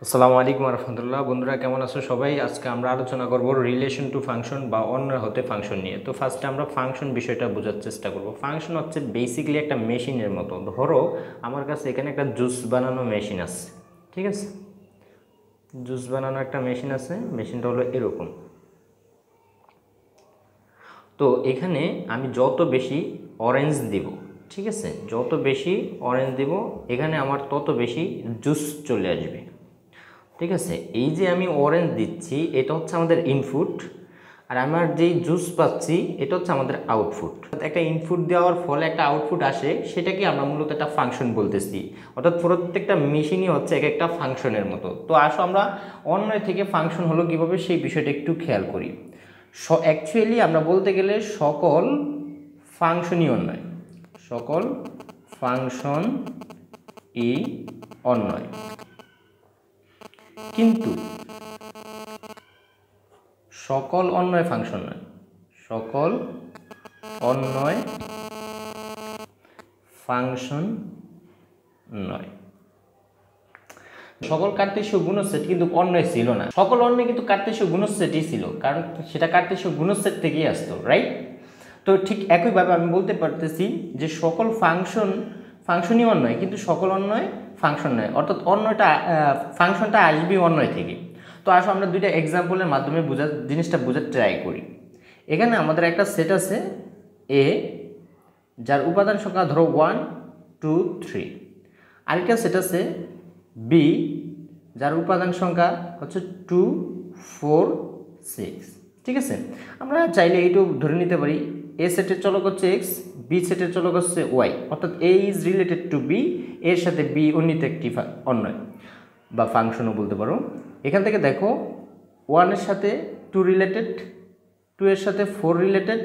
আসসালামু আলাইকুম রহমতুল্লাহ। বন্ধুরা কেমন আছো সবাই? আজকে আমরা আলোচনা করব রিলেশন টু ফাংশন বা অন্য হতে ফাংশন নিয়ে। তো ফার্স্টে আমরা ফাংশন বিষয়টা বোঝার চেষ্টা করব। ফাংশন হচ্ছে বেসিক্যালি একটা মেশিনের মতো। ধরো আমার কাছে এখানে একটা জুস বানানো মেশিন আছে, ঠিক আছে? জুস বানানো একটা মেশিন আছে, মেশিনটা হলো এরকম। তো এখানে আমি যত বেশি অরেঞ্জ দিব, ঠিক আছে, যত বেশি অরেঞ্জ দিব এখানে আমার তত বেশি জুস চলে আসবে, ঠিক আছে? এই যে আমি অরেঞ্জ দিচ্ছি এটা হচ্ছে আমাদের ইনপুট, আর আমার যেই জুস পাচ্ছি এটা হচ্ছে আমাদের আউটপুট। একটা ইনপুট দেওয়ার ফলে একটা আউটপুট আসে, সেটাকে আমরা মূলত একটা ফাংশন বলতেছি। অর্থাৎ প্রত্যেকটা মেশিনই হচ্ছে এক একটা ফাংশনের মতো। তো আসো আমরা অন্যয় থেকে ফাংশন হলো কীভাবে সেই বিষয়টা একটু খেয়াল করি। অ্যাকচুয়ালি আমরা বলতে গেলে সকল ফাংশনই অন্যয়, সকল ফাংশন ই অন্যয়, কিন্তু সকল অন্যয় ফাংশন নয়, সকল অন্যয় ফাংশন নয়। সকল কার্তেশীয় গুণজ সেট কিন্তু অন্যয় ছিল না, সকল অন্যয় কিন্তু কার্তেশীয় গুণজ সেটই ছিল, কারণ সেটা কার্তেশীয় গুণজ সেট থেকেই আসতো, রাইট? তো ঠিক একইভাবে আমি বলতে পারতেছি যে সকল ফাংশনই অন্যয়, কিন্তু সকল অন্যয় ফাংশন নয়, অর্থাৎ ফাংশনটা আসবে অন্যয় থেকে। তো আসো আমরা দুইটা এক্সাম্পলের মাধ্যমে জিনিসটা বোঝার ট্রাই করি। এখানে আমাদের একটা সেট আছে এ, যার উপাদান সংখ্যা ধরো 1 2 3। আরেকটা সেট আছে বি, যার উপাদান সংখ্যা হচ্ছে 2 4 6, ঠিক আছে? আমরা চাইলে এইটু ধরে নিতে পারি এ সেটের চলক হচ্ছে এক্স, বি সেটের চলক হচ্ছে ওয়াই, অর্থাৎ এ ইজ রিলেটেড টু বি, এর সাথে বি অন্যিত একটি অন্যয় বা ফাংশনও বলতে পারো। এখান থেকে দেখো 1 এর সাথে 2 রিলেটেড, 2 এর সাথে 4 রিলেটেড,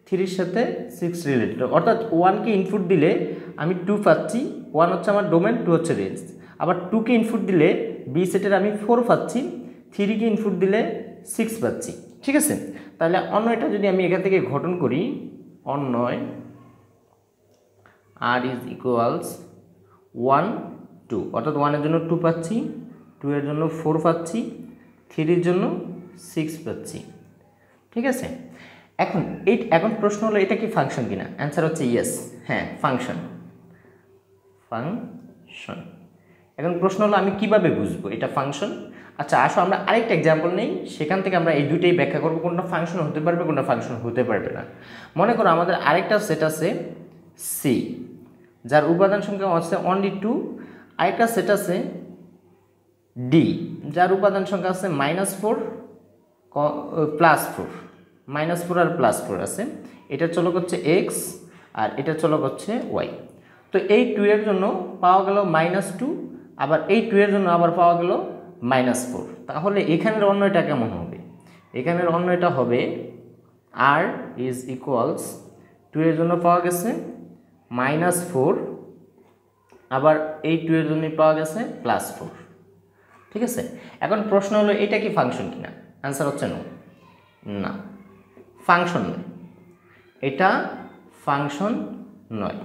3 এর সাথে 6 রিলেটেড, অর্থাৎ 1কে ইনপুট দিলে আমি 2 পাচ্ছি, 1 হচ্ছে আমার ডোমেন, 2 হচ্ছে রেঞ্জ। আবার 2কে ইনপুট দিলে বি সেটের আমি 4 পাচ্ছি, 3কে ইনপুট দিলে 6 পাচ্ছি, ঠিক আছে? তাহলে অন্যয়টা যদি আমি এখান থেকে গঠন করি, অন্যয় আর ইজ ইকুয়ালস 1 2, অর্থাৎ 1 এর জন্য 2 পাচ্ছি, 2 এর জন্য 4 পাচ্ছি, 3 এর জন্য 6 পাচ্ছি, ঠিক আছে? এখন প্রশ্ন হলো এটা কি ফাংশন কিনা? অ্যান্সার হচ্ছে ইয়েস, হ্যাঁ ফাংশন। এখন প্রশ্ন হলো আমি কিভাবে বুঝবো এটা ফাংশন? আচ্ছা আসো আমরা আরেকটা এক্সাম্পল নেই, সেখান থেকে আমরা এই দুইটাই ব্যাখ্যা করবো কোনটা ফাংশন হতে পারবে কোনটা ফাংশন হতে পারবে না। মনে করো আমাদের আরেকটা সেট আছে সি, যার উপাদান সংখ্যা আছে অনলি 2। আরেকটা সেট আছে ডি, যার উপাদান সংখ্যা আছে -4 +4, -4 আর +4 আছে। এটার চলক হচ্ছে এক্স আর এটার চলক হচ্ছে ওয়াই। তো এই 2 এর জন্য পাওয়া গেল -2, আবার এই 2 এর জন্য আবার পাওয়া গেল -4। তাহলে এখানের অন্যটা কেমন হবে? এখানের অন্যটা হবে আর ইজ ইকুয়ালস 2 এর জন্য পাওয়া গেছে -4, আবার এই 2 এর জন্য পাওয়া গেছে +4, ঠিক আছে? এখন প্রশ্ন হলো এটা কি ফাংশন কিনা? অ্যান্সার হচ্ছে না, ফাংশন নয়, এটা ফাংশন নয়।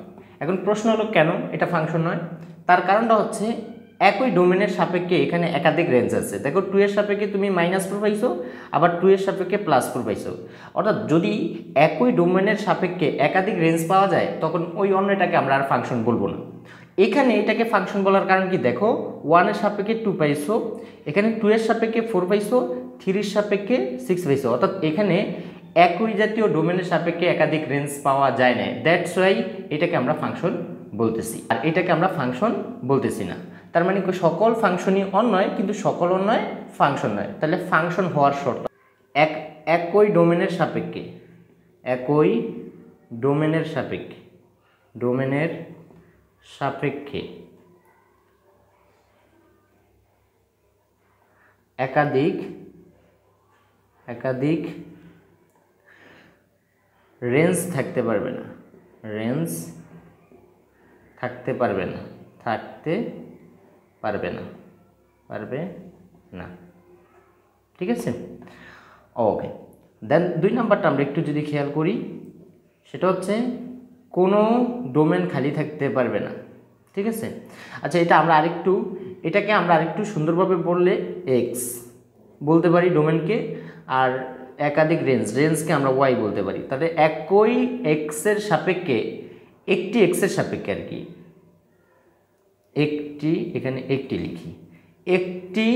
এখন প্রশ্ন হলো কেন এটা ফাংশন নয়? তার কারণটা হচ্ছে একই ডোমেনের সাপেক্ষে এখানে একাধিক রেঞ্জ আছে। দেখো 2 এর সাপেক্ষে তুমি -4 পাইছো, আবার 2 এর সাপেক্ষে +4 পাইছো, অর্থাৎ যদি একই ডোমেনের সাপেক্ষে একাধিক রেঞ্জ পাওয়া যায় তখন ওই অন্যটাকে আমরা আর ফাংশন বলবো না। এখানে এটাকে ফাংশন বলার কারণ কি? দেখো 1 এর সাপেক্ষে 2 পাইছো, এখানে 2 এর সাপেক্ষে 4 পাইছো, 3 এর সাপেক্ষে 6 পাইছো, অর্থাৎ এখানে একই জাতীয় ডোমেনের সাপেক্ষে একাধিক রেঞ্জ পাওয়া যায় না। দ্যাটস ওয়াই এটাকে আমরা ফাংশন বলতেছি, আর এটাকে আমরা ফাংশন বলতেছি না। তার মানে সকল ফাংশনই অন্যয়, কিন্তু সকল অন্যয় ফাংশন নয়। তাহলে ফাংশন হওয়ার শর্ত একই ডোমেনের সাপেক্ষে, একই ডোমেনের সাপেক্ষে একাধিক রেঞ্জ থাকতে পারবে না, ঠিক আছে? ওকে, দেন 2 নাম্বারটা আমরা একটু যদি খেয়াল করি, সেটা হচ্ছে কোনো ডোমেন খালি থাকতে পারবে না, ঠিক আছে? আচ্ছা এটা আমরা আরেকটু এটাকে আমরা আরেকটু সুন্দরভাবে বললে এক্স বলতে পারি ডোমেনকে, আর একাধিক রেঞ্জকে আমরা ওয়াই বলতে পারি। তাহলে একই এক্সের সাপেক্ষে একটি এক্সের সাপেক্ষে আর কি একটি, এখানে একটি লিখি, একটি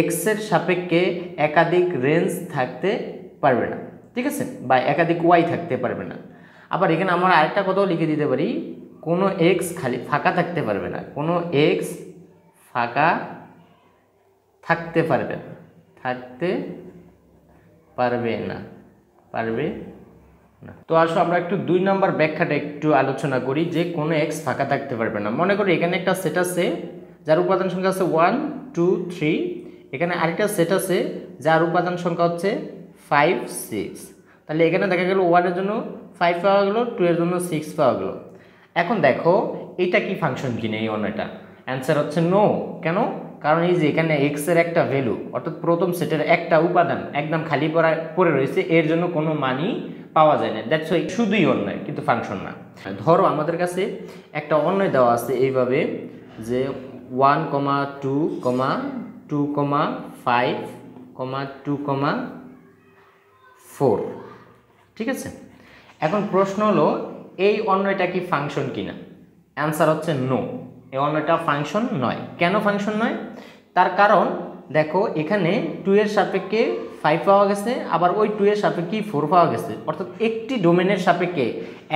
এক্সের সাপেক্ষে একাধিক রেঞ্জ থাকতে পারবে না, ঠিক আছে, বা একাধিক ওয়াই থাকতে পারবে না। আবার এখানে আমরা আরেকটা কথাও লিখে দিতে পারি, কোনো এক্স খালি ফাঁকা থাকতে পারবে না, কোনো এক্স ফাঁকা থাকতে পারবে না, থাকতে পারবে না, পারবে না। তো আসো আমরা একটু 2 নম্বর ব্যাখ্যাটা একটু আলোচনা করি, যে কোনো এক্স ফাঁকা থাকতে পারবে না। মনে করি এখানে একটা সেট আছে যার উপাদান সংখ্যা আছে 1 2 3, এখানে আরেকটা সেট আছে যার উপাদান সংখ্যা হচ্ছে 5 6। তাহলে এখানে দেখা গেল 1 এর জন্য 5 পাওয়া গেল, 2 এর জন্য 6 পাওয়া গেল। এখন দেখো এটা কি ফাংশন কিনা, এই অন্যটা অ্যান্সার হচ্ছে নো। কেন? কারণ এই যে এখানে এক্স এর একটা ভ্যালু, অর্থাৎ প্রথম সেটের একটা উপাদান একদম খালি পড়ে রয়েছে, এর জন্য কোনো মানই পাওয়া যায় না, দ্যাটস ওয়াই শুধুই অন্যয় কিন্তু ফাংশন না। ধরো আমাদের কাছে একটা অন্যয় দেওয়া আছে এইভাবে, যে 1 2 2 5 2 4, ঠিক আছে। এখন প্রশ্ন হলো এই অন্যয়টা কি ফাংশন কিনা? অ্যান্সার হচ্ছে নো, এই অন্যটা ফাংশন নয়। কেন ফাংশন নয়? তার কারণ দেখো এখানে 2 এর সাপেক্ষে 5 পাওয়া গেছে, আবার ওই 2 এর সাপেক্ষে 4 পাওয়া গেছে, অর্থাৎ একটি ডোমেনের সাপেক্ষে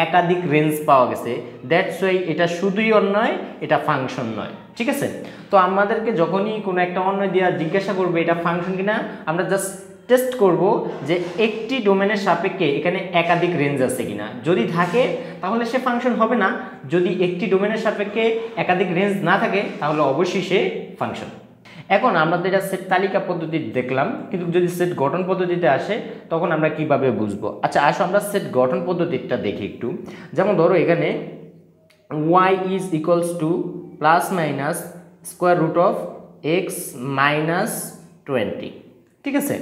একাধিক রেঞ্জ পাওয়া গেছে, দ্যাটস ওয়াই এটা শুধুই অন্যয়, এটা ফাংশন নয়, ঠিক আছে। তো আমাদেরকে যখনই কোনো একটা অন্যয় দিয়ে জিজ্ঞাসা করবে এটা ফাংশন কিনা, আমরা জাস্ট টেস্ট করব যে একটি ডোমেনের সাপেক্ষে এখানে একাধিক রেঞ্জ আছে কিনা। যদি থাকে তাহলে সে ফাংশন হবে না, যদি একটি ডোমেনের সাপেক্ষে একাধিক রেঞ্জ না থাকে তাহলে অবশ্যই সে ফাংশন। এখন আমরা তো এটা সেট তালিকা পদ্ধতি দেখলাম, কিন্তু যদি সেট গঠন পদ্ধতিতে আসে তখন আমরা কিভাবে বুঝবো? আচ্ছা আসো আমরা সেট গঠন পদ্ধতিটা দেখি একটু। যেমন ধরো এখানে y is equals to plus minus square root of x minus 20, ঠিক আছে।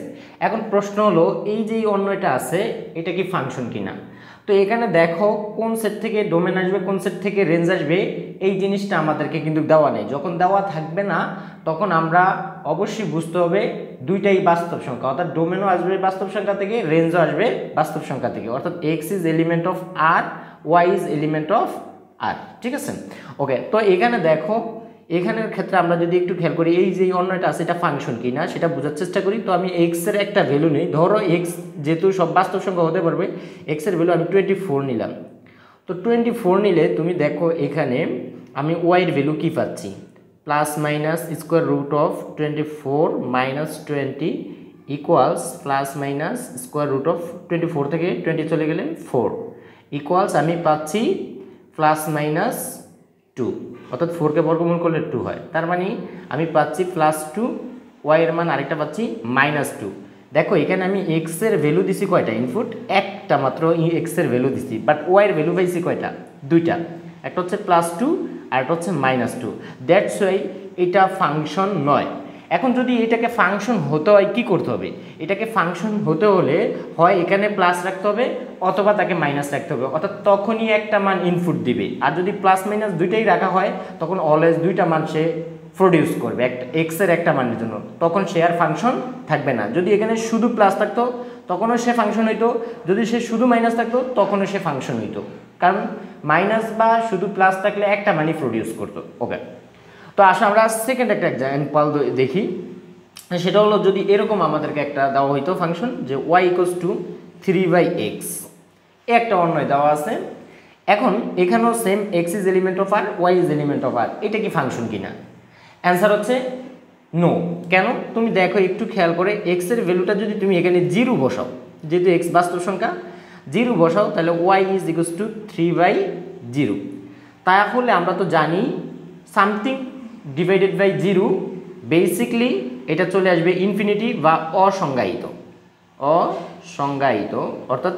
এখন প্রশ্ন হলো এই যে অন্যটা আছে এটা কি ফাংশন কিনা। তো এখানে দেখো কোন সেট থেকে ডোমেন আসবে, কোন সেট থেকে রেঞ্জ আসবে, এই জিনিসটা আমাদেরকে কিন্তু দেওয়া নেই। যখন দেওয়া থাকবে না তখন আমরা অবশ্যই বুঝতে হবে দুইটাই বাস্তব সংখ্যা, অর্থাৎ ডোমেনও আসবে বাস্তব সংখ্যা থেকে, রেঞ্জও আসবে বাস্তব সংখ্যা থেকে, অর্থাৎ x is element of R, y is element of R, ঠিক আছে। ওকে, তো এখানে দেখো এখানের ক্ষেত্রে আমরা যদি একটু খেয়াল করি এই যে অন্যটা আছে এটা ফাংশন কি না সেটা বোঝার চেষ্টা করি। তো আমি এক্স এর একটা ভ্যালু নিই, ধরো এক্স যেহেতু সব বাস্তব সংখ্যা হতে পারবে, এক্স এর ভ্যালু আমি 24 নিলাম। তো 24 নিলে তুমি দেখো এখানে আমি ওয়াই এর ভ্যালু কি পাচ্ছি, plus minus square root of 24 minus 20 equals plus minus square root of 24 থেকে 20 চলে গেলে 4 ইকুয়ালস আমি পাচ্ছি প্লাস মাইনাস 2, অর্থাৎ 4কে বর্গমূল করলে 2 হয়, তার মানে আমি পাচ্ছি প্লাস 2, ওয়াই এর মান আরেকটা পাচ্ছি মাইনাস 2। দেখো এখানে আমি এক্স এর ভ্যালু দিছি কয়টা ইনপুট, একটা মাত্র এক্স এর ভ্যালু দিছি, বাট ওয়াই এর ভ্যালু পাইছি কয়টা, দুইটা, একটা হচ্ছে প্লাস 2 আর একটা হচ্ছে মাইনাস 2, দ্যাটস ওয়াই এটা ফাংশন নয়। এখন যদি এটাকে ফাংশন হতে হয় কি করতে হবে, এটাকে ফাংশন হতে হলে হয় এখানে প্লাস রাখতে হবে অথবা তাকে মাইনাস রাখতে হবে, অর্থাৎ তখনই একটা মান ইনপুট দিবে। আর যদি প্লাস মাইনাস দুইটাই রাখা হয় তখন অলওয়েজ দুইটা মান সে প্রডিউস করবে একটা এক্স এর একটা মানের জন্য, তখন সে আর ফাংশন থাকবে না। যদি এখানে শুধু প্লাস থাকতো তখনও সে ফাংশন হইতো, যদি সে শুধু মাইনাস থাকতো তখনও সে ফাংশন হইতো, কারণ মাইনাস বা শুধু প্লাস থাকলে একটা মানই প্রডিউস করতো। ওকে, তো আসো আমরা সেকেন্ড একটা এক্সাম্পল দেখি। সেটা হলো যদি এরকম আমাদেরকে একটা দেওয়া হইতো ফাংশন যে y ইকুয়ালস টু 3/x, একটা অন্যয় দেওয়া আছে। এখন এখানেও same x is element of R, y is element of R, এটা কি ফাংশন কিনা? অ্যান্সার হচ্ছে নো। কেন? তুমি দেখো একটু খেয়াল করে x এর ভ্যালুটা যদি তুমি এখানে 0 বসাও, যেহেতু x বাস্তব সংখ্যা 0 বসাও, তাহলে y ইজ ইকুয়ালস টু 3/0। তাহলে আমরা তো জানি সামথিং ডিভাইডেড বাই 0 বেসিকলি এটা চলে আসবে ইনফিনিটি বা অসংজ্ঞায়িত, অসংজ্ঞায়িত, অর্থাৎ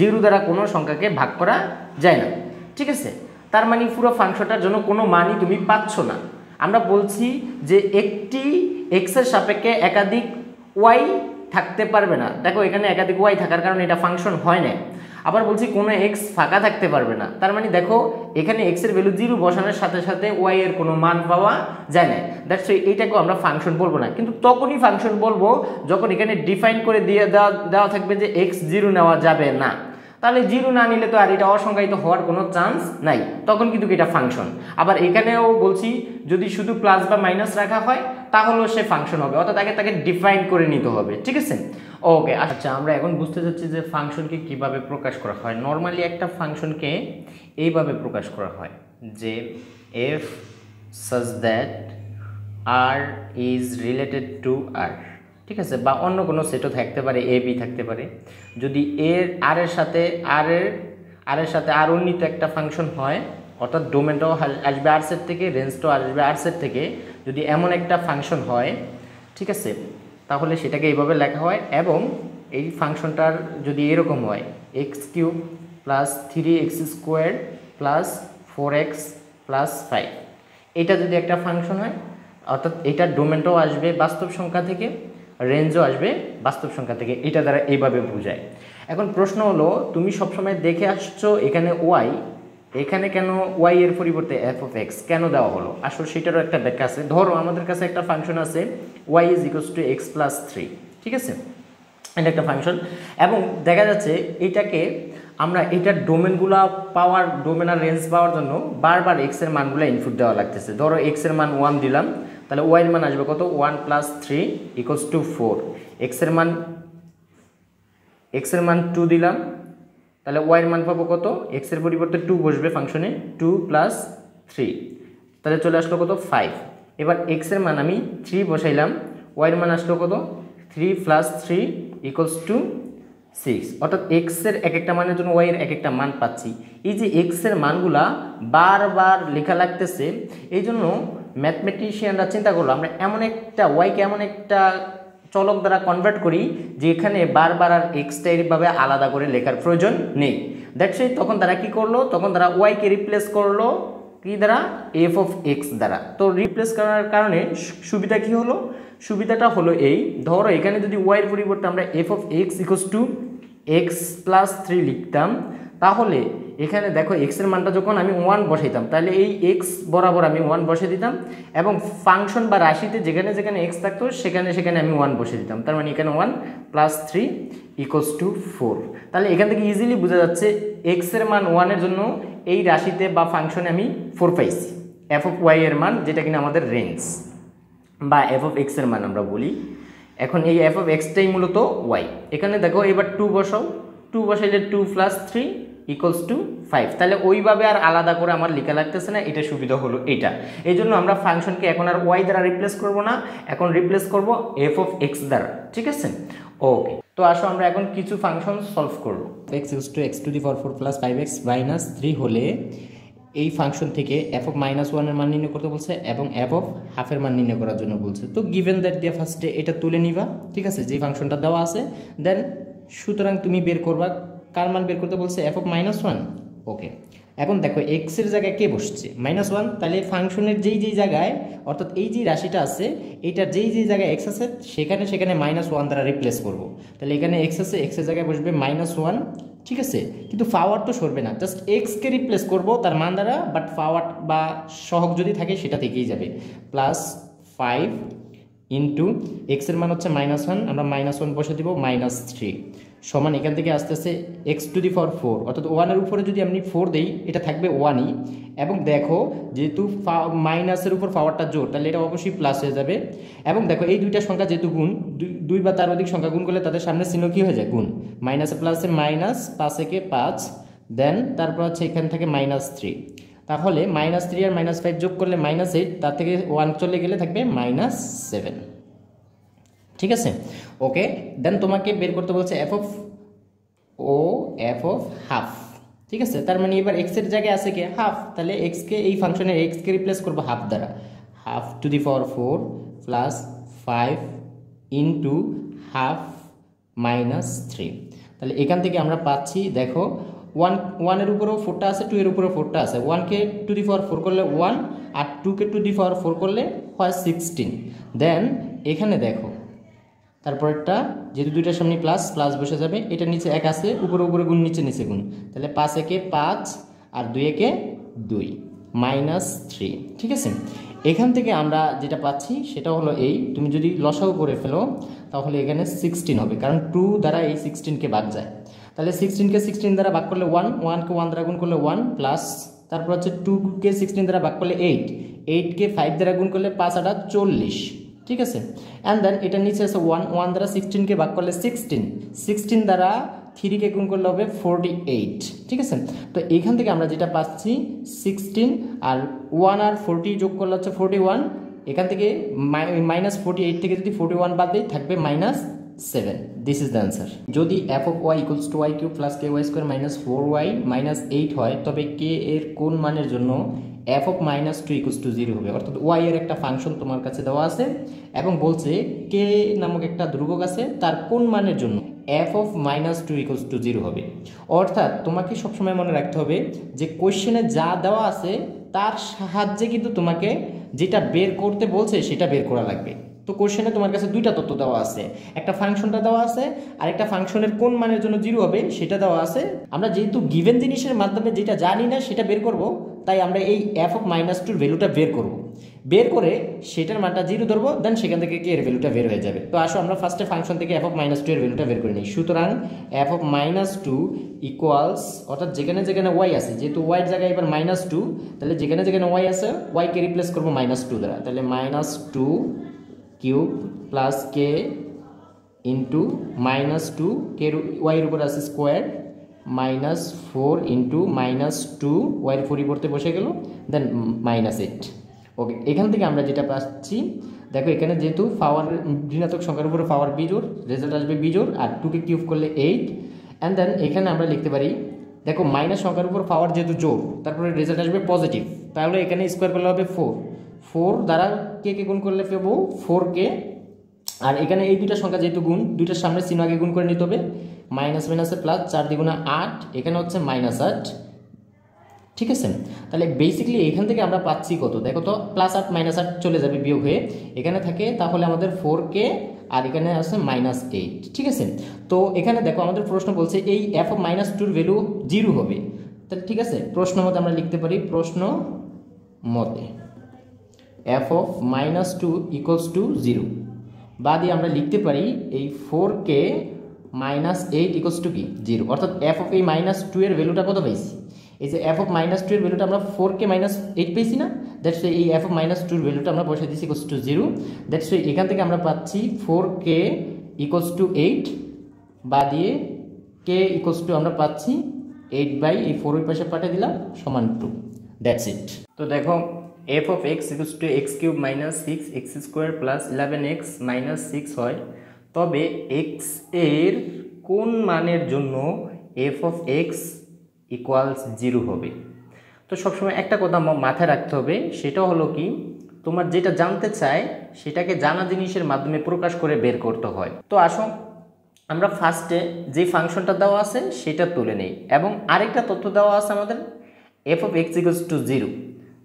0 দ্বারা কোনো সংখ্যাকে ভাগ করা যায় না, ঠিক আছে। তার মানে পুরো ফাংশনটার জন্য কোনো মানই তুমি পাচ্ছ না। আমরা বলছি যে একটি এক্স এর সাপেক্ষে একাধিক ওয়াই থাকতে পারবে না, দেখো এখানে একাধিক ওয়াই থাকার কারণে এটা ফাংশন হয় না। আবার বলছি কোনো এক্স ফাঁকা থাকতে পারবে না, তার মানে দেখো এখানে এক্স এর ভ্যালু 0 বসানোর সাথে সাথে ওয়াই এর কোনো মান পাওয়া যায় না, দ্যাটস এইটাকেও আমরা ফাংশন বলবো না। কিন্তু তখনই ফাংশন বলবো যখন এখানে ডিফাইন করে দিয়ে দেওয়া থাকবে যে এক্স 0 নেওয়া যাবে না, তাহলে 0 না নিলে তো আর এটা অসংজ্ঞায়িত হওয়ার কোনো চান্স নাই, তখন কিন্তু এটা ফাংশন। আবার এখানেও বলছি যদি শুধু প্লাস বা মাইনাস রাখা হয় তাহলেও সে ফাংশন হবে, অর্থাৎ তাকে ডিফাইন করে নিতে হবে, ঠিক আছে। ওকে, আচ্ছা আমরা এখন বুঝতে যাচ্ছি যে ফাংশনকে কিভাবে প্রকাশ করা হয়। নর্মালি একটা ফাংশনকে এইভাবে প্রকাশ করা হয় যে f such that R is related to R, ঠিক আছে, বা অন্য কোনো সেটও থাকতে পারে, এ বি থাকতে পারে। যদি আর এর সাথে আর উন্নীত একটা ফাংশন হয়, অর্থাৎ ডোমেনটাও আসবে আর সেট থেকে, রেঞ্জটাও আসবে আর সেট থেকে, যদি এমন একটা ফাংশন হয়, ঠিক আছে, তাহলে সেটাকে এইভাবে লেখা হয়। এবং এই ফাংশনটার যদি এরকম হয় x³ plus 3x² plus 4x plus 5, এটা যদি একটা ফাংশন হয়, অর্থাৎ এটার ডোমেনটাও আসবে বাস্তব সংখ্যা থেকে, রেঞ্জও আসবে বাস্তব সংখ্যা থেকে, এটা দ্বারা এইভাবে বোঝায়। এখন প্রশ্ন হলো, তুমি সবসময় দেখে আসছো এখানে ওয়াই, এখানে কেন ওয়াই এর পরিবর্তে এফ অফ এক্স কেন দেওয়া হলো? আসলে সেটারও একটা ব্যাখ্যা আছে। ধরো আমাদের কাছে একটা ফাংশন আছে y is equals to x plus 3, ঠিক আছে, এটা একটা ফাংশন। এবং দেখা যাচ্ছে এইটাকে আমরা এটার ডোমেনগুলো পাওয়ার, ডোমেন আর রেঞ্জ পাওয়ার জন্য বারবার এক্স এর মানগুলো ইনপুট দেওয়া লাগতেছে। ধরো এক্স এর মান 1 দিলাম, তাহলে ওয়াই এর মান আসবে কত? 1 প্লাস 3 ইকুয়ালস টু 4। এক্স এর মান 2 দিলাম, তাহলে ওয়াই এর মান পাবো কত? এক্স এর পরিবর্তে 2 বসবে ফাংশনে, 2 প্লাস 3, তাহলে চলে আসলো কত? 5। এবার এক্স এর মান আমি 3 বসাইলাম, ওয়াই এর মান আসলো কত? 3 প্লাস 3 ইকুয়ালস টু 6, অর্থাৎ এক্স এর এক একটা মানের জন্য ওয়াই এর এক একটা মান পাচ্ছি। এই যে এক্স এর মানগুলা বারবার লেখা লাগতেছে, এই জন্য ম্যাথমেটিশিয়ানরা চিন্তা করলো আমরা এমন একটা ওয়াইকে এমন একটা চলক দ্বারা কনভার্ট করি যে এখানে বারবার আর এক্সটা এইভাবে আলাদা করে লেখার প্রয়োজন নেই। দ্যাটস ওয়াই তখন তারা কি করলো, তখন তারা ওয়াইকে রিপ্লেস করলো কি দ্বারা? এফ অফ এক্স দ্বারা। তো রিপ্লেস করার কারণে সুবিধা কি হলো? সুবিধাটা হলো এই, ধরো এখানে যদি ওয়াইয়ের পরিবর্তে আমরা F of x equals to x plus 3 লিখতাম, তাহলে এখানে দেখো এক্স এর মানটা যখন আমি 1 বসাইতাম, তাহলে এই এক্স বরাবর আমি 1 বসে দিতাম, এবং ফাংশন বা রাশিতে যেখানে যেখানে এক্স থাকতো সেখানে সেখানে আমি 1 বসে দিতাম। তার মানে এখানে 1 প্লাস 3 ইকুয়ালস টু 4। তাহলে এখান থেকে ইজিলি বোঝা যাচ্ছে এক্স এর মান 1 এর জন্য এই রাশিতে বা ফাংশনে আমি 4 পাইছি। এফ অফ ওয়াই এর মান, যেটা কিনা আমাদের রেঞ্জ বা এফ অফ এক্স এর মান আমরা বলি। এখন এই এফ অফ এক্সটাই মূলত ওয়াই। এখানে দেখো এবার 2 বসাও, 2 বসাইলে 2 প্লাস 3 ইকুয়ালস টু 5। তাহলে ওইভাবে আর আলাদা করে আমার লেখা লাগতেছে না, এটা সুবিধা হলো এটা। এই জন্য আমরা ফাংশনকে এখন আর ওয়াই দ্বারা রিপ্লেস করব না, এখন রিপ্লেস করব এফ অফ এক্স দ্বারা, ঠিক আছে। ওকে, তো আসো আমরা এখন কিছু ফাংশন সলভ করব। X equals to x to the power 4 plus 5x minus 3 হলে এই ফাংশন থেকে এফ অফ -1 এর মান নির্ণয় করতে বলছে এবং এফ অফ হাফ এর মান নির্ণয় করার জন্য বলছে। তো গিভেন দ্যাট দিয়ে ফার্স্টে এটা তুলে নিবা, ঠিক আছে, যে ফাংশনটা দেওয়া আছে। দেন সুতরাং তুমি বের করবা, কার মান বের করতে বলছে? F of -1। ওকে, এখন দেখো এক্স এর জায়গায় কে বসছে? -1, তাহলে ফাংশনের যেই যেই জায়গায়, অর্থাৎ এই যে রাশিটা আছে এইটার যেই যেই জায়গায় এক্স আছে সেখানে সেখানে -1 দ্বারা রিপ্লেস করব। তাহলে এখানে এক্স আছে, এক্স এর জায়গায় বসবে -1, ঠিক আছে, কিন্তু পাওয়ার তো সরবে না, জাস্ট এক্সকে রিপ্লেস করব তার মান দ্বারা, বাট পাওয়ার বা সহগ যদি থাকে সেটা থেকেই যাবে। প্লাস 5 ইন্টু এক্স এর মান হচ্ছে -1, আমরা -1 বসে দিব, -3 সমান এখান থেকে আস্তে আস্তে এক্স টু দি পাওয়ার 4, অর্থাৎ 1 এর উপরে যদি আমি 4 দেই এটা থাকবে 1ই। এবং দেখো যেহেতু মাইনাসের উপর পাওয়ারটা জোর, তাহলে এটা অবশ্যই প্লাস হয়ে যাবে। এবং দেখো এই দুইটা সংখ্যা যেহেতু গুণ, 2 বা তার অধিক সংখ্যা গুণ করলে তাদের সামনে চিহ্ন কি হয়ে যায়? গুণ। মাইনাসে প্লাসে মাইনাস, 5 একে 5, দেন তারপর হচ্ছে এখান থেকে -3, তাহলে -3 আর -5 যোগ করলে -8, তার থেকে 1 চলে গেলে থাকবে -7, ঠিক আছে। ওকে, দেন তোমাকে বের করতে বলছে এফ অফ হাফ, ঠিক আছে। তার মানে এবার এক্স এর জায়গায় আছে কি? হাফ, তাহলে এক্সকে এই ফাংশনের এক্সকে রিপ্লেস করবো হাফ দ্বারা। Have to the power 4 plus 5 into half -3, তাহলে এখান থেকে আমরা পাচ্ছি দেখো 1 এর উপরেও 4টা আছে, 2 এর উপরেও 4টা আছে। 1কে টু দি পাওয়ার 4 করলে 1, আর 2কে টু দি পাওয়ার 4 করলে হয় 16। দেন এখানে দেখো তারপরেরটা যেহেতু দুইটার সামনে প্লাস প্লাস বসে যাবে, এটা নিচে 1 আছে, উপরে উপরে গুণ, নিচে নিচে গুণ, তাহলে 5 একে 5 আর 2 একে 2 -3। ঠিক আছে, এখান থেকে আমরা যেটা পাচ্ছি সেটা হলো এই, তুমি যদি লসাগু করে ফেলো তাহলে এখানে 16 হবে, কারণ 2 দ্বারা এই 16কে ভাগ যায়। তাহলে 16কে 16 দ্বারা ভাগ করলে 1, 1কে 1 দ্বারা গুণ করলে 1 প্লাস, তারপর হচ্ছে 2কে 16 দ্বারা ভাগ করলে 8, 8কে 5 দ্বারা গুণ করলে 5 8 40। ঠিক আছে, অ্যান্ড দেন এটা নিচে আছে 1, 1 দ্বারা 16কে ভাগ করলে 16, 16 দ্বারা 3কে গুণ করলে হবে 48। ঠিক আছে, তো এইখান থেকে আমরা যেটা পাচ্ছি 16 আর 1 আর 40 যোগ করলে হচ্ছে 41, এখান থেকে -48 থেকে যদি 41 বাদ দিই থাকবে -7। This is the answer. যদি f of y equals to y cube plus ky square minus 4y minus 8 হয়, তবে k এর কোন মানের জন্য f of -2 equals to 0 হবে। অর্থাৎ y এর একটা ফাংশন তোমার কাছে দেওয়া আছে এবং বলছে k নামক একটা ধ্রুবক আছে, তার কোন মানের জন্য f of -2 equals to 0 হবে। অর্থাৎ তোমাকে সবসময় মনে রাখতে হবে যে কোয়েশ্চেনে যা দেওয়া আছে তার সাহায্যে কিন্তু তোমাকে যেটা বের করতে বলছে সেটা বের করা লাগবে। তো কোশ্চেনে তোমার কাছে দুইটা তথ্য দেওয়া আছে, একটা ফাংশনটা দেওয়া আছে আর একটা ফাংশনের কোন মানের জন্য 0 হবে সেটা দেওয়া আছে। আমরা যেহেতু গিভেন জিনিসের মাধ্যমে যেটা জানি না সেটা বের করব, তাই আমরা এই f of -2 ভ্যালুটা বের করব, বের করে সেটার মানটা 0 ধরবো, দেন সেখান থেকে k এর ভ্যালুটা বের হয়ে যাবে। তো আসো আমরা ফার্স্টে ফাংশন থেকে f of -2 এর ভ্যালুটা বের করে নিই। সুতরাং f of -2 ইকুয়ালস, অর্থাৎ যেখানে যেখানে y আছে, যেহেতু y এর জায়গায় এবার -2, তাহলে যেখানে যেখানে y আছে y কে রিপ্লেস করব -2 দ্বারা, তাহলে -2 কিউব প্লাস কে ইন্টু -2, কে ওয়াই এর উপর আছে স্কোয়ার, -4 ইন্টু -2, ওয়াইয়ের পরিবর্তে বসে গেল, দেন -8। ওকে, এখান থেকে আমরা যেটা পাচ্ছি দেখো, এখানে যেহেতু পাওয়ার ঋণাত্মক সংখ্যার উপরে পাওয়ার বিজোড়, রেজাল্ট আসবে বিজোড়, আর 2কে কিউব করলে 8, অ্যান্ড দেন এখানে আমরা লিখতে পারি, দেখো মাইনাস সংখ্যার উপর পাওয়ার যেহেতু জোড়, তারপরে রেজাল্ট আসবে পজিটিভ, তাহলে এখানে স্কোয়ার করলে হবে 4, 4 দ্বারা কে গুণ করলে পাবো 4কে, আর এখানে এই দুইটা সংখ্যা যেহেতু গুণ, দুইটার সামনে চিহ্ন আগে গুণ করে নিতে হবে, মাইনাস মাইনাসে প্লাস, 4 দ্বিগুণে 8, এখানে হচ্ছে -8। ঠিক আছে, তাহলে বেসিক্যালি এখান থেকে আমরা পাচ্ছি কত, দেখো তো +8 -8 চলে যাবে বিয়োগ হয়ে, এখানে থাকে তাহলে আমাদের 4কে, আর এখানে আছে -8। ঠিক আছে, তো এখানে দেখো আমাদের প্রশ্ন বলছে এই f of -2 এর ভ্যালু 0 হবে, তাহলে ঠিক আছে প্রশ্ন মতে আমরা লিখতে পারি, প্রশ্ন মতে f of -2 equals to 0, বা দিয়ে আমরা লিখতে পারি এই 4কে -8 equals to কি 0, অর্থাৎ f of এই -2 এর ভ্যালুটা কত পাইছি, এই যে f of -2 এর ভ্যালুটা আমরা 4কে -8 পেয়েছি না, দ্যাটস এই f of -2 এর ভ্যালুটা আমরা বসিয়ে দিয়েছি equals to 0, দ্যাটস এখান থেকে আমরা পাচ্ছি 4k equals to 8, বা দিয়ে k equals to আমরা পাচ্ছি 8 এই 4 এর পাশে পাঠিয়ে দিলাম সমান 2, দ্যাটস ইট। তো দেখো f of x equals to x cube minus 6x square plus 11x minus 6 হয়, তবে x এর কোন মানের জন্য f of x equals 0 হবে। তো সবসময় একটা কথা মাথায় রাখতে হবে, সেটা হলো কি, তোমার যেটা জানতে চায় সেটাকে জানা জিনিসের মাধ্যমে প্রকাশ করে বের করতে হয়। তো আসো আমরা ফার্স্টে যে ফাংশনটা দেওয়া আছে সেটা তুলে নেই, এবং আরেকটা তথ্য দেওয়া আছে আমাদের f of x equals to 0,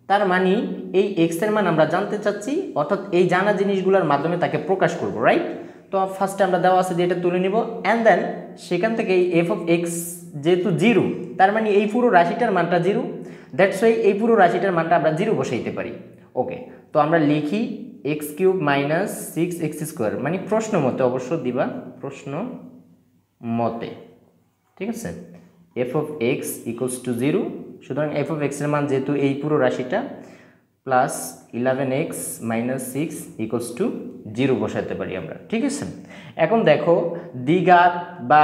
তার মানে এই x এর মান আমরা জানতে চাচ্ছি, অর্থাৎ এই জানা জিনিসগুলোর মাধ্যমে তাকে প্রকাশ করব, রাইট। তো ফার্স্টে আমরা দেওয়া আছে যে এটা তুলে নিব, অ্যান্ড দেন সেখান থেকে এই f of x যেহেতু 0, তার মানে এই পুরো রাশিটার মানটা 0, দ্যাটস ওয়াই এই পুরো রাশিটার মানটা আমরা 0 বসাইতে পারি। ওকে, তো আমরা লিখি x cube minus 6x square, মানে প্রশ্ন মতে অবশ্য দিবা, প্রশ্ন মতে, ঠিক আছে, f of x equals to 0, সুতরাং f of x এর মান যেহেতু এই পুরো রাশিটা, plus 11x minus 6 equals to 0 বসাতে পারি আমরা। ঠিক আছে, এখন দেখো দ্বিঘাত বা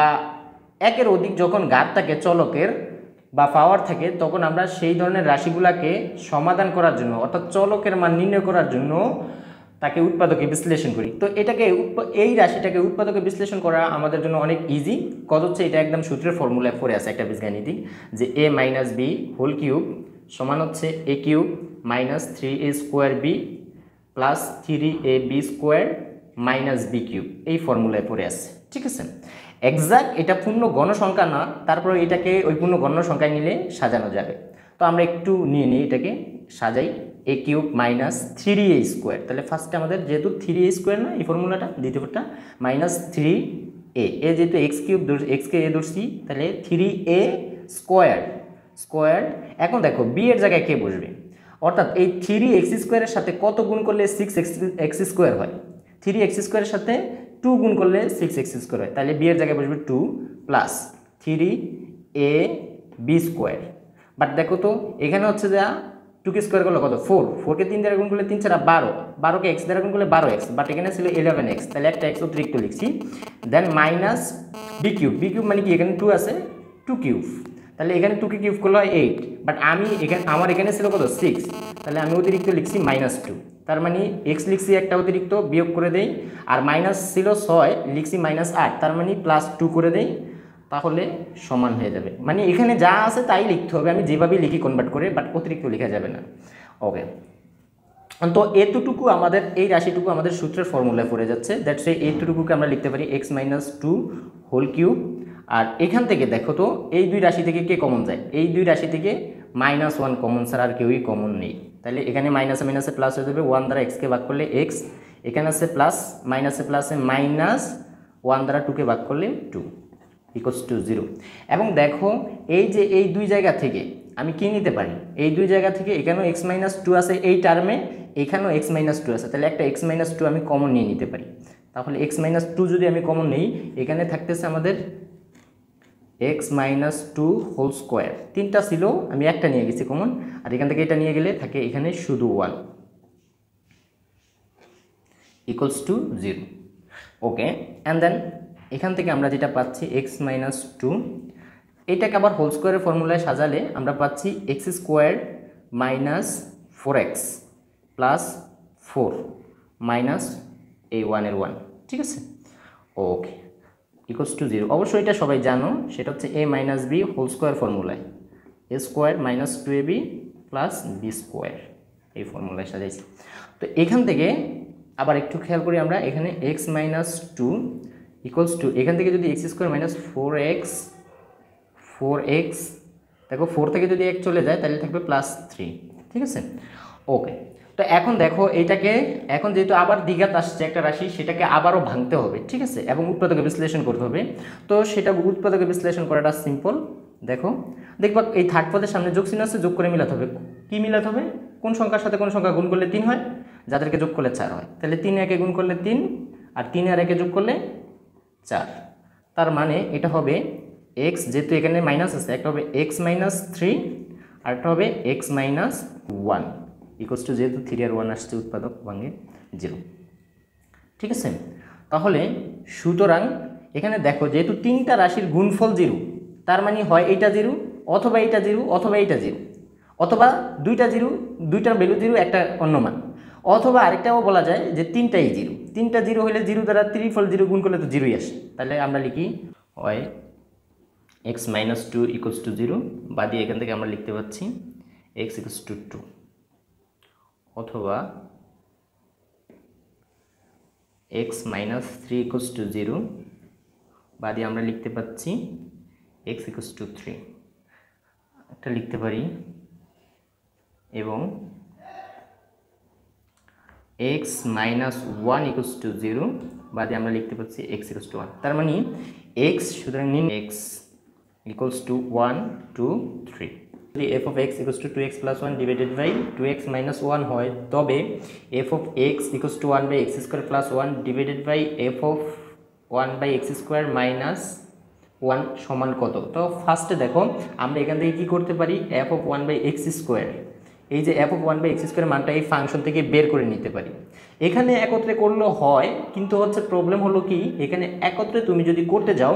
একের অধিক যখন ঘাত থাকে চলকের বা পাওয়ার থাকে, তখন আমরা সেই ধরনের রাশিগুলোকে সমাধান করার জন্য, অর্থাৎ চলকের মান নির্ণয় করার জন্য তাকে উৎপাদকে বিশ্লেষণ করি। তো এটাকে এই রাশিটাকে উৎপাদকে বিশ্লেষণ করা আমাদের জন্য অনেক ইজি। কত হচ্ছে, এটা একদম সূত্রের ফর্মুলায় পড়ে আছে একটা বীজগাণিতিক, যে a minus b whole cube সমান হচ্ছে a cube minus 3a square b plus 3ab square minus b cube, এই ফর্মুলায় পড়ে আছে। ঠিক আছে, এক্সাক্ট এটা পূর্ণ গণসংখ্যা না, তারপরে এটাকে ওই পূর্ণ গণসংখ্যায় নিলে সাজানো যাবে। তো আমরা একটু নিয়ে নিই, এটাকে সাজাই। এ কিউব মাইনাস 3a স্কোয়ার। তাহলে ফার্স্টে আমাদের যেহেতু 3a স্কোয়ার না এই ফর্মুলাটা, দ্বিতীয়টা মাইনাস 3a, এ যেহেতু এক্স কিউব এক্সকে এ ধরছি তাহলে 3a স্কোয়ার। এখন দেখো বি এর জায়গায় কে বসবে, অর্থাৎ এই 3x স্কোয়ারের সাথে কত গুণ করলে 6x স্কোয়ার হয়, 3x স্কোয়ারের সাথে 2 গুণ করলে 6x স্কোয়ার হয়। তাহলে বি এর জায়গায় বসবে 2 প্লাস 3ab স্কোয়ার। বাট দেখো তো এখানে হচ্ছে যা 2 কে স্কোয়ার করলে কত 4, 4কে 3 দ্বারা গুণ করলে 3 4 12, 12কে x দ্বারা গুণ করলে 12x, বাট এখানে ছিল 11x, তাহলে একটা x অতিরিক্ত লিখছি। দেন মাইনাস বি কিউব মানে কি এখানে 2 আছে 2 কিউব, তাহলে এখানে 2 কে কিউব করলে হয় 8, বাট আমার এখানে ছিল কত 6, তাহলে আমি অতিরিক্ত লিখছি -2, তার মানে x লিখছি একটা অতিরিক্ত বিয়োগ করে দেই, আর মাইনাস ছিল 6 লিখছি -8, তার মানে +2 করে দেই, তাহলে সমান হয়ে যাবে। মানে এখানে যা আছে তাই লিখতে হবে, আমি যেভাবে লিখি কনভার্ট করে, বাট অতিরিক্ত লেখা যাবে না। ওকে, তো এতটুকু আমাদের এই রাশিটুকু আমাদের সূত্রের ফর্মুলায় পড়ে যাচ্ছে, দ্যাটস এতটুকুকে আমরা লিখতে পারি x - 2 হোল কিউব। আর এখান থেকে দেখো তো এই দুই রাশি থেকে কে কমন যায়, এই দুই রাশি থেকে -1 কমন ছাড়া আর কেউই কমন নেই, তাহলে এখানে মাইনাসে মাইনাসে প্লাস হয়ে যাবে, 1 দ্বারা x কে ভাগ করলে x, এখানে আছে প্লাস মাইনাসে প্লাসে -1 দ্বারা 2 কে ভাগ করলে 2 = 0। এবং দেখো এই যে এই দুই জায়গা থেকে আমি কি নিতে পারি, এই দুই জায়গা থেকে এখানেও x - 2 আছে এই টার্মে, এখানেও x - 2 আছে, তাহলে একটা x - 2 আমি কমন নিয়ে নিতে পারি। তাহলে x - 2 যদি আমি কমন নেই, এখানে থাকতেছে আমাদের x - 2 হোল স্কোয়ার, তিনটা ছিল আমি একটা নিয়ে গেছি কমন, আর এখান থেকে এটা নিয়ে গেলে থাকে এখানে শুধু 1 = 0। ওকে, অ্যান্ড দেন এখান থেকে আমরা যেটা পাচ্ছি x - 2, এটাকে আবার হোল স্কোয়ারের ফর্মুলায় সাজালে আমরা পাচ্ছি x² - 4x প্লাস 4 মাইনাস এই 1 এর 1, ঠিক আছে। ওকে, = 0। অবশ্যই এটা সবাই জানো, সেটা হচ্ছে a - b হোল স্কোয়ার ফর্মুলায়, a² - 2ab plus b square, এই ফর্মুলায় সাজাইছি। তো এখান থেকে আবার একটু খেয়াল করি আমরা, এখানে x - 2 = এখান থেকে যদি x² - 4x দেখো 4 থেকে যদি 1 চলে যায় তাহলে থাকবে +3, ঠিক আছে। ওকে, তো এখন দেখো এইটাকে এখন যেহেতু আবার দ্বিঘাত আসছে একটা রাশি, সেটাকে আবারও ভাঙতে হবে, ঠিক আছে, এবং উৎপাদকে বিশ্লেষণ করতে হবে। তো সেটা উৎপাদকে বিশ্লেষণ করাটা সিম্পল। দেখো দেখবা এই থার্ড পদের সামনে যোগ চিহ্ন আছে, যোগ করে মিলাতে হবে। কি মিলাতে হবে, কোন সংখ্যার সাথে কোন সংখ্যা গুণ করলে 3 হয়, যাদেরকে যোগ করলে 4 হয়, তাহলে 3 একে গুণ করলে 3, আর 3 আর একে যোগ করলে 4, তার মানে এটা হবে x, যেহেতু এখানে মাইনাস আছে, একটা হবে x - 3 আর একটা হবে x - 1 = যেহেতু 3 আর 1 আসছে উৎপাদক ভাঙে 0, ঠিক আছে। তাহলে সুতরাং এখানে দেখো যেহেতু তিনটা রাশির গুণফল 0, তার মানে হয় এইটা 0 অথবা এইটা 0 অথবা এইটা 0, অথবা দুইটা 0, দুইটার ভ্যালু 0 একটা অন্য মান, অথবা আরেকটাও বলা যায় যে তিনটাই 0, তিনটা 0 হলে 0 দ্বারা 3 গুণ করলে তো 0ই আসে, তাহলে আমরা লিখি হয় x - 2 = 0, বা দিয়ে এখান থেকে আমরা লিখতে পাচ্ছি x = 2, অথবা x - 3 = 0, বা দিয়ে আমরা লিখতে পাচ্ছি x = 3, একটা লিখতে পারি, এবং x - 1 = 0, বা দিয়ে আমরা লিখতে পাচ্ছি x = 1, তার মানে x, সুতরাং নিন x = 1 2 3। যদি f of x = 2x + 1 divided by 2x - 1 হয়, তবে f of x = 1/x² + 1 divided by f of 1/x² - 1 সমান কত। তো ফার্স্টে দেখো আমরা এখান থেকে কি করতে পারি, f of 1/x², এই যে f of 1/x² মানটা এই ফাংশন থেকে বের করে নিতে পারি। এখানে একত্রে করলেও হয়, কিন্তু হচ্ছে প্রবলেম হলো কি, এখানে একত্রে তুমি যদি করতে যাও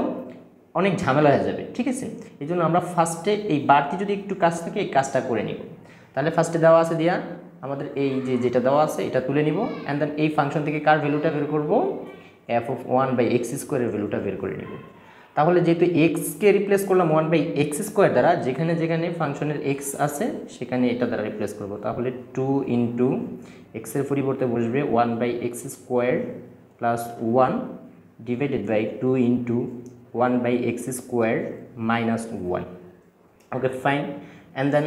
অনেক ঝামেলা হয়ে যাবে, ঠিক আছে। এই জন্য আমরা ফার্স্টে এই বাড়তি যদি একটু কাজ থাকে এই কাজটা করে নিব। তাহলে ফার্স্টে দেওয়া আছে দিয়া আমাদের এই যেটা দেওয়া আছে এটা তুলে নিব, অ্যান্ড দেন এই ফাংশন থেকে কার ভ্যালুটা বের করব, f of 1/x² এর ভ্যালুটা বের করে নিব। তাহলে যেহেতু এক্সকে রিপ্লেস করলাম 1/x² দ্বারা, যেখানে যেখানে ফাংশনের x আছে সেখানে এটা দ্বারা রিপ্লেস করব। তাহলে 2 ইন্টু এক্সের পরিবর্তে বসবে 1/x² plus 1 divided by 2 into 1/x² - 1। Okay fine, and then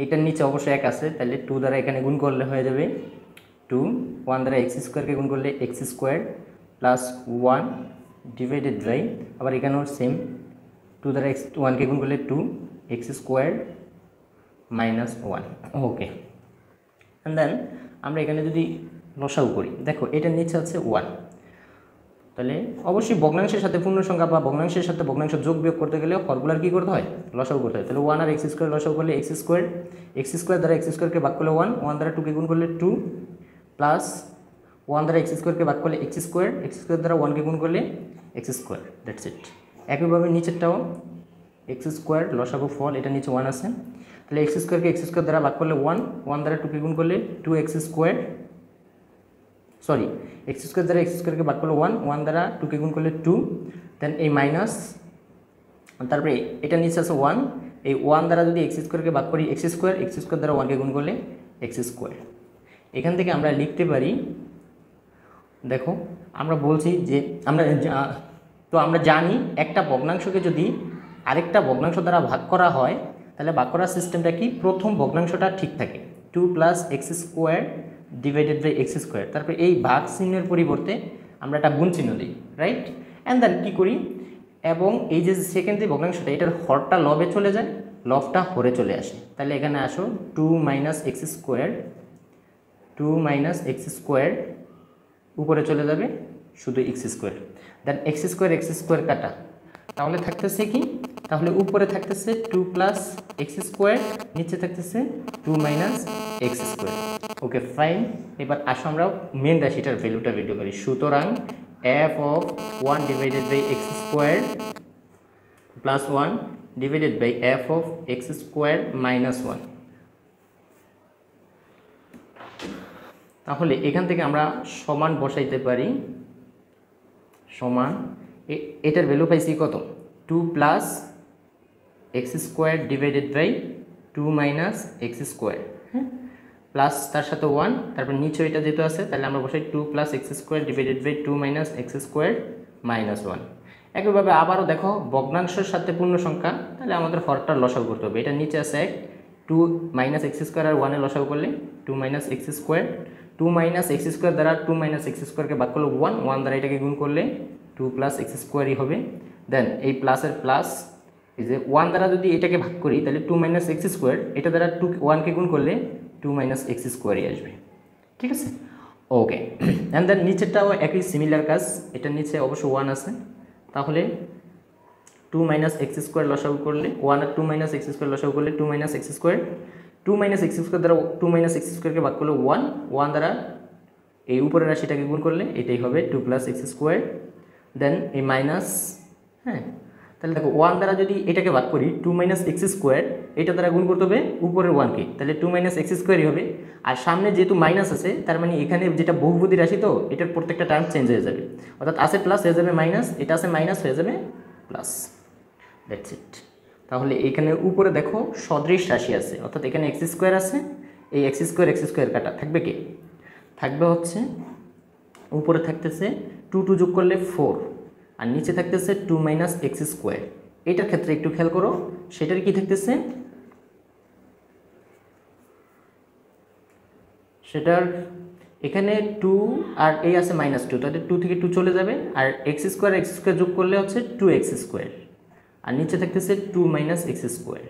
এটার নিচে অবশ্যই 1 আছে, তাহলে 2 দ্বারা এখানে গুণ করলে হয়ে যাবে 2, 1 দ্বারা এক্স স্কোয়ারকে গুণ করলে x square plus 1 divided by, আবার এখানেও সেম 2 দ্বারা এক্স 1কে গুণ করলে 2 x square minus 1। Okay, and then আমরা এখানে যদি লসাগু করি, দেখো এটার নিচে আছে 1, তাহলে অবশ্যই ভগ্নাংশের সাথে পূর্ণ সংখ্যা বা ভগ্নাংশের সাথে ভগ্নাংশ যোগ বিয়োগ করতে গেলে হরগুলার কী করতে হয়, লসাগু করতে হয়। তাহলে 1 আর এক্স স্কোয়ার লসাগু করলে এক্স স্কোয়ার দ্বারা এক্স স্কোয়ারকে ভাগ করলে 1, 1 দ্বারা 2কে গুণ করলে 2 প্লাস 1 দ্বারা এক্স স্কোয়ারকে ভাগ করলে এক্স স্কোয়ার দ্বারা 1কে গুণ করলে এক্স স্কোয়ার, দ্যাটস ইট। একইভাবে নিচেরটাও এক্স স্কোয়ার লসাগু ফল, এটা নিচে 1 আছে, তাহলে এক্স স্কোয়ারকে এক্স স্কোয়ার দ্বারা ভাগ করলে 1, 1 দ্বারা 2কে গুণ করলে 2 x square, sorry x square দ্বারা এক্স স্কোয়ারকে ভাগ করলে 1, 1 দ্বারা 2কে গুণ করলে 2, দেন এই মাইনাস, তারপরে এটা নিচে আছে 1, এই 1 দ্বারা যদি এক্স স্কোয়ারকে ভাগ করি এক্স স্কোয়ার দ্বারা 1কে গুণ করলে এক্স স্কোয়ার। এখান থেকে আমরা লিখতে পারি, দেখো আমরা বলছি যে আমরা জানি একটা ভগ্নাংশকে যদি আরেকটা ভগ্নাংশ দ্বারা ভাগ করা হয় তাহলে ভাগ করার সিস্টেমটা কি, প্রথম ভগ্নাংশটা ঠিক থাকে 2 plus x square divided by x square, তারপরে এই ভাগ চিহ্নের পরিবর্তে আমরা একটা গুণ চিহ্ন দিই, রাইট। অ্যান্ড দেন কী করি, এবং এই যে সেকেন্ড যে ভগ্নাংশটা এটার হরটা লবে চলে যায়, লবটা হরে চলে আসে, তাহলে এখানে আসো 2 মাইনাস এক্স স্কোয়ার উপরে চলে যাবে শুধু এক্স স্কোয়ার, দেন এক্স স্কোয়ার কাটা, তাহলে থাকতেছে কি, তাহলে উপরে থাকতেছে 2 প্লাস এক্স স্কোয়ার, নিচে থাকতেছে 2 minus x square. Okay fine, এবার আসো আমরা মেন রাশিটার ভ্যালুটা বের করি। সুতরাং f of 1 divided by x square plus 1 divided by f of x square minus 1, তাহলে এখান থেকে আমরা সমান বসাইতে পারি, সমান এটার ভ্যালু পাইছি কত, 2 plus x square divided by 2 minus x square, হ্যাঁ, প্লাস তার সাথে 1, তারপর নিচে এটা যেহেতু আছে তাহলে আমরা বসাই 2 plus x square divided by 2 minus x square minus 1। একইভাবে আবারও দেখো ভগ্নাংশের সাথে পূর্ণ সংখ্যা, তাহলে আমাদের হরটার লসাগু করতে হবে, এটা নিচে আছে 1, 2 মাইনাস এক্স স্কোয়ার আর 1 এর লসাগু করলে 2 minus x square, 2 minus x square দ্বারা 2 মাইনাস এক্স স্কোয়ারকে ভাগ করলে 1, 1 দ্বারা এটাকে গুণ করলে 2 প্লাস এক্স স্কোয়ারই হবে, দেন এই প্লাসের প্লাস, এই যে 1 দ্বারা যদি এটাকে ভাগ করি তাহলে 2 মাইনাস এক্স স্কোয়ার, এটা দ্বারা 1কে গুণ করলে 2 মাইনাস এক্স স্কোয়ারই আসবে, ঠিক আছে। ওকে, অ্যান্ড দেন নিচেরটাও একই সিমিলার কাজ, এটার নিচে অবশ্য 1 আছে, তাহলে 2 মাইনাস এক্স স্কোয়ার লসাগু করলে 1 আর 2 মাইনাস এক্স স্কোয়ার লসাগু করলে 2 minus x square, 2 minus x square দ্বারা 2 মাইনাস এক্স স্কোয়ারকে ভাগ করলে 1, 1 দ্বারা এই উপরের রাশিটাকে গুণ করলে এটাই হবে 2 প্লাস এক্স স্কোয়ার, দেন এই মাইনাস, হ্যাঁ, তাহলে দেখো 1 দ্বারা যদি এটাকে ভাগ করি 2 মাইনাস এক্স স্কোয়ার, এটা দ্বারা গুণ করতে হবে উপরের 1কে, তাহলে 2 মাইনাস এক্স স্কোয়ারই হবে, আর সামনে যেহেতু মাইনাস আছে তার মানে এখানে যেটা বহুপদী রাশি তো এটার প্রত্যেকটা টার্ম চেঞ্জ হয়ে যাবে, অর্থাৎ আছে প্লাস হয়ে যাবে মাইনাস, এটা আছে মাইনাস হয়ে যাবে প্লাস, দ্যাটস ইট। তাহলে এখানে উপরে দেখো সদৃশ রাশি আছে, অর্থাৎ এখানে এক্স স্কোয়ার আছে, এই এক্স স্কোয়ার কাটা থাকবে কি, থাকবে হচ্ছে উপরে থাকতেছে 2 যোগ করলে 4, আর নিচে থাকতেছে 2 মাইনাস এক্স স্কোয়ার। এটার ক্ষেত্রে একটু খেয়াল করো, সেটার কি থাকতেছে, সেটার এখানে 2 আর এই আছে -2, তাহলে 2 থেকে 2 চলে যাবে, আর এক্স স্কোয়ার যোগ করলে হচ্ছে 2x স্কোয়ার, আর নিচে থাকতেছে 2 মাইনাস এক্স স্কোয়ার,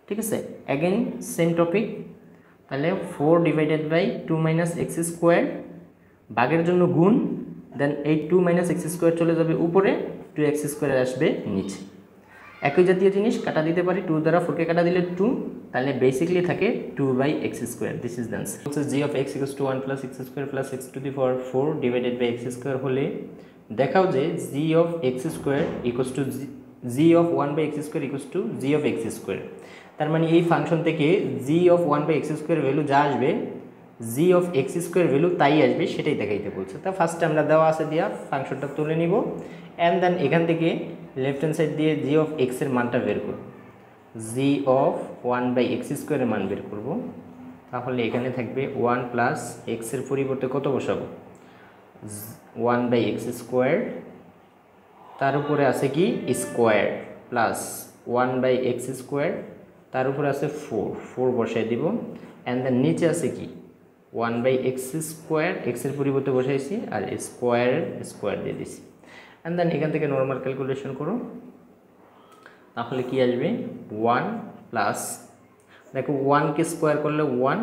ঠিক আছে। অ্যাগেন সেম টপিক, তাহলে 4 divided by 2 minus x square, ভাগের জন্য গুণ, দেন এই 2 মাইনাস এক্স স্কোয়ার চলে যাবে উপরে, 2x স্কোয়ার আসবে নিচে। একই জাতীয় জিনিস কাটা দিতে পারি, 2 দ্বারা 4কে কাটা দিলে 2, তাহলে বেসিক্যালি থাকে 2/x square, this is the answer. g of x equals to 1 plus x square plus x to the power 4 divided by x square হলে দেখাও যে g of x square equals to g of 1/x square equals to g of x square, তার মানে এই function থেকে g of 1/x square value যা আসবে g of x square value তাই আসবে, সেটাই দেখাইতে বলছে। তা ফার্স্টে আমরা দেওয়া আছে দিয়া ফাংশনটা তুলে নিব, অ্যান্ড দেন এখান থেকে লেফট হ্যান্ড সাইড দিয়ে g of x এর মানটা বের করব, g of 1/x স্কোয়ারের মান বের করব। তাহলে এখানে থাকবে 1 প্লাস x এর পরিবর্তে কত বসাবো, 1/x স্কোয়ার, তার উপরে আছে কি স্কোয়ার, প্লাস 1/x স্কোয়ার তার উপরে আছে 4 বসাই দিব অ্যান্ড দেন নিচে আছে কি 1/x², এক্সের পরিবর্তে বসাইছি আর স্কোয়ার দিয়ে দিছি অ্যান্ড দেন এখান থেকে নর্মাল ক্যালকুলেশন করো, তাহলে কি আসবে 1 প্লাস, দেখো 1কে স্কোয়ার করলে 1,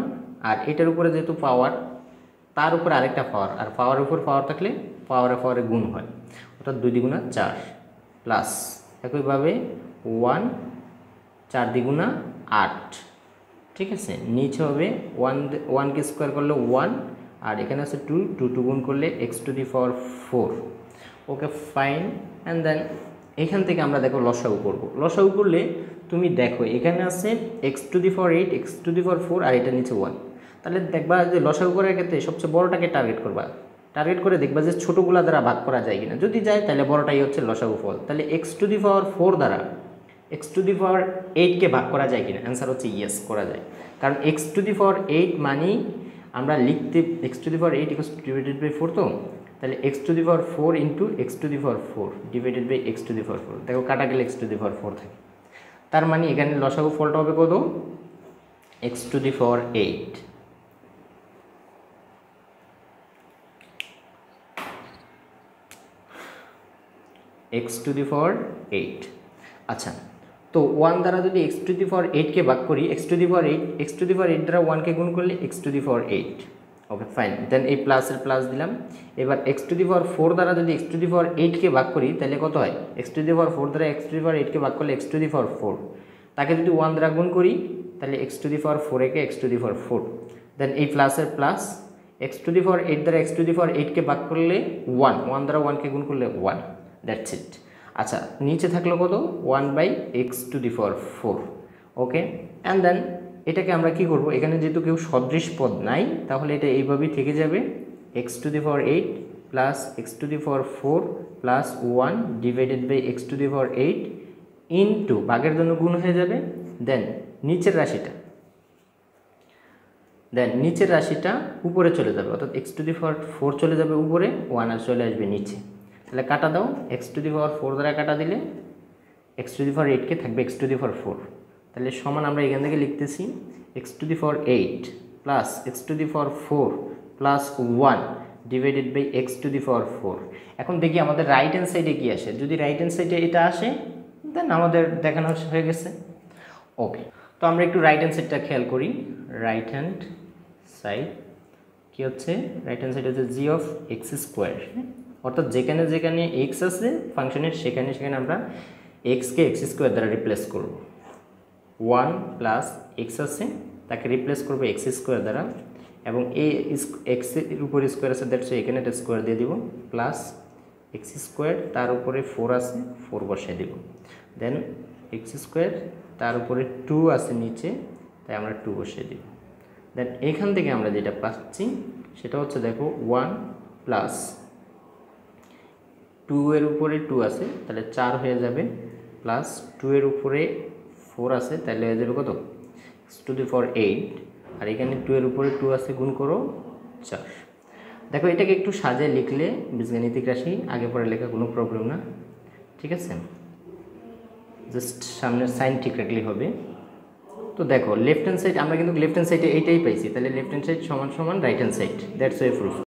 আর এটার উপরে যেহেতু পাওয়ার তার উপরে আরেকটা পাওয়ার, আর পাওয়ারের উপর পাওয়ার থাকলে পাওয়ারে গুণ হয়, অর্থাৎ 2 দ্বিগুণা 4 প্লাস একইভাবে 1 4 দ্বিগুণা 8, ঠিক আছে। নিচে হবে 1কে স্কোয়ার করলে 1, আর এখানে আছে 2 গুণ করলে x⁴। Okay fine. অ্যান্ড দেন এখান থেকে আমরা দেখো লসাগু করব। লসাগু করলে তুমি দেখো এখানে আছে x⁴, x⁴, আর এটা নিচে 1, তাহলে দেখবা যে লসাগু করার ক্ষেত্রে সবচেয়ে বড়টাকে টার্গেট করবা, টার্গেট করে দেখবা যে ছোটোগুলা দ্বারা ভাগ করা যায় কিনা, যদি যায় তাহলে বড়টাই হচ্ছে লসাগু ফল। তাহলে x⁴ দ্বারা x⁴কে ভাগ করা যায় কিনা, অ্যান্সার হচ্ছে ইয়েস, করা যায়। কারণ x⁴ মানে আমরা লিখতে x⁴ তো, তাহলে x⁴ into x⁴ divided by x⁴। দেখো কাটা গেলে x⁴ থাকে, তার মানে এখানে লসাগু ফলটা হবে কত, x⁴। x⁴। আচ্ছা, তো 1 দ্বারা যদি x⁴কে ভাগ করি, x⁴ দ্বারা 1কে গুণ করলে x⁴। ওকে ফাইন, দেন এই প্লাসের প্লাস দিলাম। এবার x⁴ দ্বারা যদি x⁴কে ভাগ করি তাহলে কত হয়, x⁴ দ্বারা x⁴কে ভাগ করলে x⁴, তাকে যদি 1 দ্বারা গুণ করি তাহলে x⁴ x⁴। দেন এই প্লাসের প্লাস, x⁴ দ্বারা x⁴কে ভাগ করলে 1 দ্বারা 1কে গুণ করলে 1, দ্যাটস ইট। আচ্ছা, নিচে থাকলো কত, 1/x⁴। ওকে, অ্যান্ড দেন এটাকে আমরা কি করব, এখানে যেহেতু কেউ সদৃশ পদ নাই তাহলে এটা এইভাবেই থেকে যাবে, x⁴ plus x⁴ plus 1 divided by x⁴ into ভাগের জন্য গুণ হয়ে যাবে। দেন নিচের রাশিটা উপরে চলে যাবে, অর্থাৎ x⁴ চলে যাবে উপরে, 1 আর চলে আসবে নিচে। তাহলে কাটা দাও, x⁴ দ্বারা কাটা দিলে x⁴কে থাকবে x⁴। তাহলে সমান আমরা এখান থেকে লিখতেছি x⁴ plus x⁴ plus 1 divided by x⁴। এখন দেখি আমাদের রাইট হ্যান্ড সাইডে কি আসে, যদি রাইট হ্যান্ড সাইডে এটা আসে দেন আমাদের দেখানো হয়ে গেছে। ওকে, তো আমরা একটু রাইট হ্যান্ড সাইডটা খেয়াল করি। রাইট হ্যান্ড সাইড কি হচ্ছে, রাইট হ্যান্ড সাইড হচ্ছে g(x²), অর্থাৎ যেখানে যেখানে x আছে ফাংশনের সেখানে সেখানে আমরা x-কে x² দ্বারা রিপ্লেস করব। 1 প্লাস x আছে তাকে রিপ্লেস করবো x² দ্বারা, এবং x এর উপরে স্কোয়ার আছে দ্যাটস এখানে একটা স্কোয়ার দিয়ে দিব, প্লাস x², তার উপরে 4 আছে 4 বসাই দিব, দেন x² তার উপরে 2 আছে নিচে তাই আমরা 2 বসিয়ে দিব। দেন এখান থেকে আমরা যেটা পাচ্ছি সেটা হচ্ছে দেখো 1 প্লাস 2 এর উপরে 2 আছে তাহলে 4 হয়ে যাবে, প্লাস 2 এর উপরে 4 আছে তাহলে হয়ে যাবে কত, x⁴, আর এখানে 2 এর উপরে 2 আছে, গুণ করো 4। দেখো এটাকে একটু সাজিয়ে লিখলে বীজগাণিতিক রাশি আগে পরে লেখা কোনো প্রবলেম না, ঠিক আছে, জাস্ট সামনের সাইন ঠিক রাখলেই হবে। তো দেখো লেফট হ্যান্ড সাইড আমরা কিন্তু লেফট হ্যান্ড সাইডে এইটাই পাইছি, তাহলে লেফট হ্যান্ড সাইড সমান সমান right hand side, that's way proof.